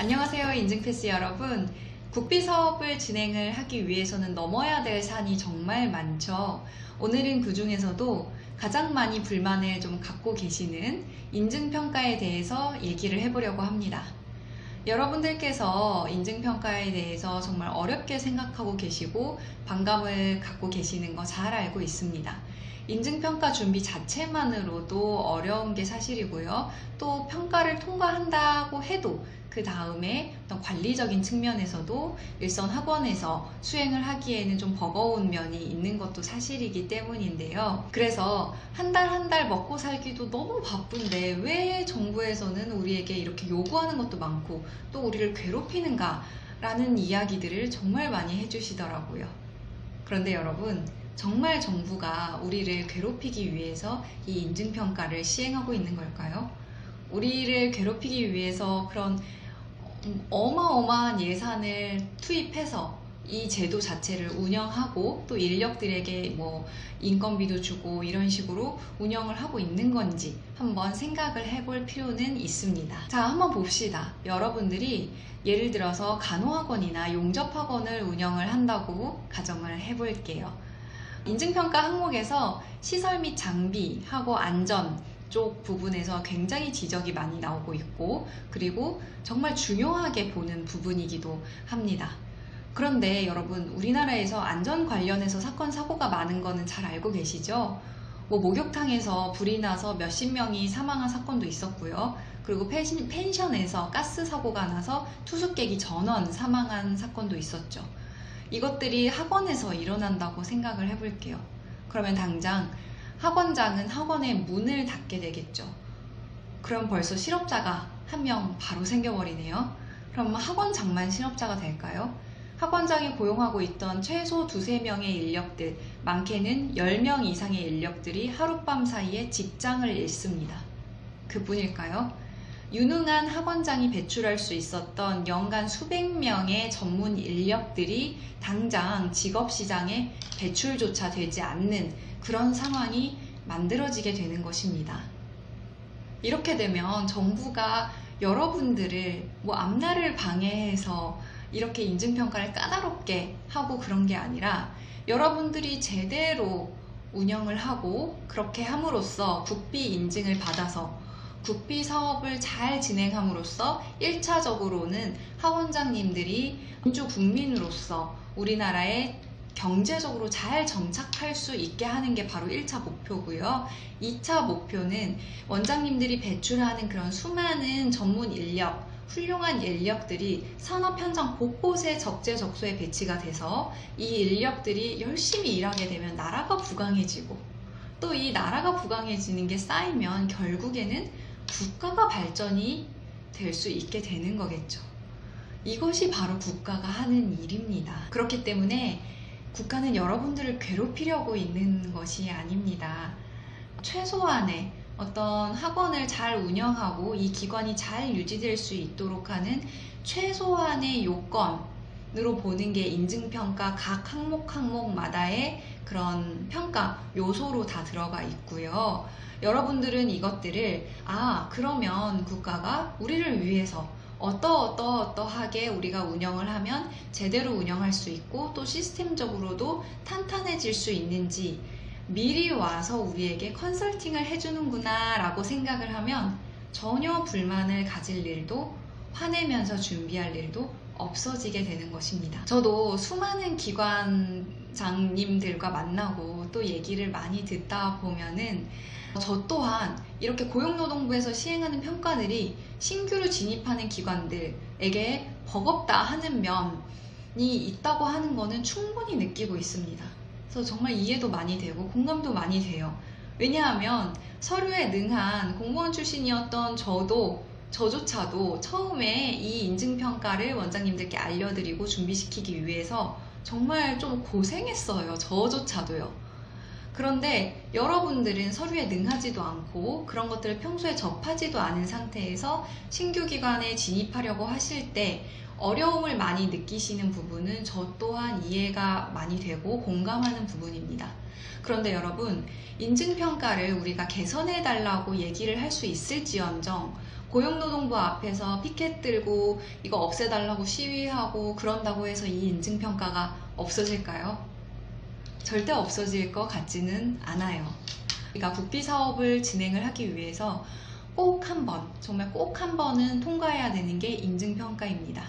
안녕하세요, 인증패스 여러분. 국비 사업을 진행을 하기 위해서는 넘어야 될 산이 정말 많죠. 오늘은 그 중에서도 가장 많이 불만을 좀 갖고 계시는 인증평가에 대해서 얘기를 해보려고 합니다. 여러분들께서 인증평가에 대해서 정말 어렵게 생각하고 계시고 반감을 갖고 계시는 거 잘 알고 있습니다. 인증평가 준비 자체만으로도 어려운 게 사실이고요. 또 평가를 통과한다고 해도 그 다음에 어떤 관리적인 측면에서도 일선 학원에서 수행을 하기에는 좀 버거운 면이 있는 것도 사실이기 때문인데요. 그래서 한 달 한 달 먹고 살기도 너무 바쁜데 왜 정부에서는 우리에게 이렇게 요구하는 것도 많고 또 우리를 괴롭히는가 라는 이야기들을 정말 많이 해주시더라고요. 그런데 여러분, 정말 정부가 우리를 괴롭히기 위해서 이 인증평가를 시행하고 있는 걸까요? 우리를 괴롭히기 위해서 그런 어마어마한 예산을 투입해서 이 제도 자체를 운영하고 또 인력들에게 인건비도 주고 이런 식으로 운영을 하고 있는 건지 한번 생각을 해볼 필요는 있습니다. 자, 한번 봅시다. 여러분들이 예를 들어서 간호학원이나 용접학원을 운영을 한다고 가정을 해볼게요. 인증평가 항목에서 시설 및 장비하고 안전 쪽 부분에서 굉장히 지적이 많이 나오고 있고, 그리고 정말 중요하게 보는 부분이기도 합니다. 그런데 여러분, 우리나라에서 안전 관련해서 사건 사고가 많은 거는 잘 알고 계시죠? 목욕탕에서 불이 나서 몇십 명이 사망한 사건도 있었고요. 그리고 펜션에서 가스 사고가 나서 투숙객이 전원 사망한 사건도 있었죠. 이것들이 학원에서 일어난다고 생각을 해볼게요. 그러면 당장 학원장은 학원의 문을 닫게 되겠죠. 그럼 벌써 실업자가 한 명 바로 생겨버리네요. 그럼 학원장만 실업자가 될까요? 학원장이 고용하고 있던 최소 2~3명의 인력들, 많게는 10명 이상의 인력들이 하룻밤 사이에 직장을 잃습니다. 그뿐일까요? 유능한 학원장이 배출할 수 있었던 연간 수백 명의 전문 인력들이 당장 직업시장에 배출조차 되지 않는 그런 상황이 만들어지게 되는 것입니다. 이렇게 되면 정부가 여러분들을 앞날을 방해해서 이렇게 인증평가를 까다롭게 하고 그런 게 아니라 여러분들이 제대로 운영을 하고 그렇게 함으로써 국비 인증을 받아서 국비 사업을 잘 진행함으로써 1차적으로는 학원장님들이 민주 국민으로서 우리나라에 경제적으로 잘 정착할 수 있게 하는 게 바로 1차 목표고요. 2차 목표는 원장님들이 배출하는 그런 수많은 전문 인력, 훌륭한 인력들이 산업 현장 곳곳에 적재적소에 배치가 돼서 이 인력들이 열심히 일하게 되면 나라가 부강해지고 또 이 나라가 부강해지는 게 쌓이면 결국에는 국가가 발전이 될 수 있게 되는 거겠죠. 이것이 바로 국가가 하는 일입니다. 그렇기 때문에 국가는 여러분들을 괴롭히려고 있는 것이 아닙니다. 최소한의 어떤 학원을 잘 운영하고 이 기관이 잘 유지될 수 있도록 하는 최소한의 요건으로 보는 게 인증평가 각 항목마다의 그런 평가 요소로 다 들어가 있고요. 여러분들은 이것들을 그러면 국가가 우리를 위해서 어떠하게 우리가 운영을 하면 제대로 운영할 수 있고 또 시스템적으로도 탄탄해질 수 있는지 미리 와서 우리에게 컨설팅을 해주는구나 라고 생각을 하면 전혀 불만을 가질 일도 화내면서 준비할 일도 없어지게 되는 것입니다. 저도 수많은 기관장님들과 만나고 또 얘기를 많이 듣다 보면은 저 또한 이렇게 고용노동부에서 시행하는 평가들이 신규로 진입하는 기관들에게 버겁다 하는 면이 있다고 하는 거는 충분히 느끼고 있습니다. 그래서 정말 이해도 많이 되고 공감도 많이 돼요. 왜냐하면 서류에 능한 공무원 출신이었던 저조차도 처음에 이 인증평가를 원장님들께 알려드리고 준비시키기 위해서 정말 좀 고생했어요. 저조차도요. 그런데 여러분들은 서류에 능하지도 않고 그런 것들을 평소에 접하지도 않은 상태에서 신규 기관에 진입하려고 하실 때 어려움을 많이 느끼시는 부분은 저 또한 이해가 많이 되고 공감하는 부분입니다. 그런데 여러분, 인증평가를 우리가 개선해달라고 얘기를 할 수 있을지언정 고용노동부 앞에서 피켓 들고 이거 없애달라고 시위하고 그런다고 해서 이 인증평가가 없어질까요? 절대 없어질 것 같지는 않아요. 그러니까 국비사업을 진행을 하기 위해서 꼭 한 번, 정말 꼭 한 번은 통과해야 되는 게 인증평가입니다.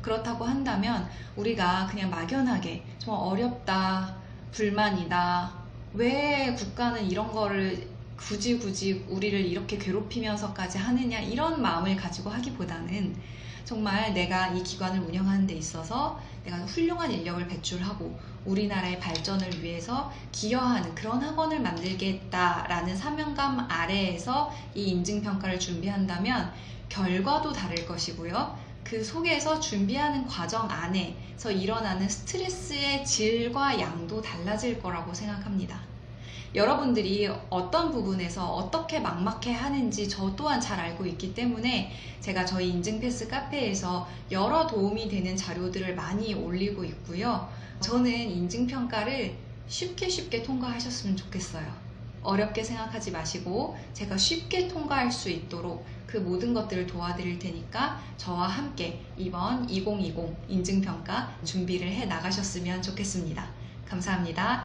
그렇다고 한다면 우리가 그냥 막연하게 정말 어렵다, 불만이다, 왜 국가는 이런 거를 굳이 우리를 이렇게 괴롭히면서까지 하느냐, 이런 마음을 가지고 하기보다는 정말 내가 이 기관을 운영하는 데 있어서 내가 훌륭한 인력을 배출하고 우리나라의 발전을 위해서 기여하는 그런 학원을 만들겠다라는 사명감 아래에서 이 인증평가를 준비한다면 결과도 다를 것이고요. 그 속에서 준비하는 과정 안에서 일어나는 스트레스의 질과 양도 달라질 거라고 생각합니다. 여러분들이 어떤 부분에서 어떻게 막막해 하는지 저 또한 잘 알고 있기 때문에 제가 저희 인증패스 카페에서 여러 도움이 되는 자료들을 많이 올리고 있고요. 저는 인증평가를 쉽게 통과하셨으면 좋겠어요. 어렵게 생각하지 마시고 제가 쉽게 통과할 수 있도록 그 모든 것들을 도와드릴 테니까 저와 함께 이번 2020 인증평가 준비를 해 나가셨으면 좋겠습니다. 감사합니다.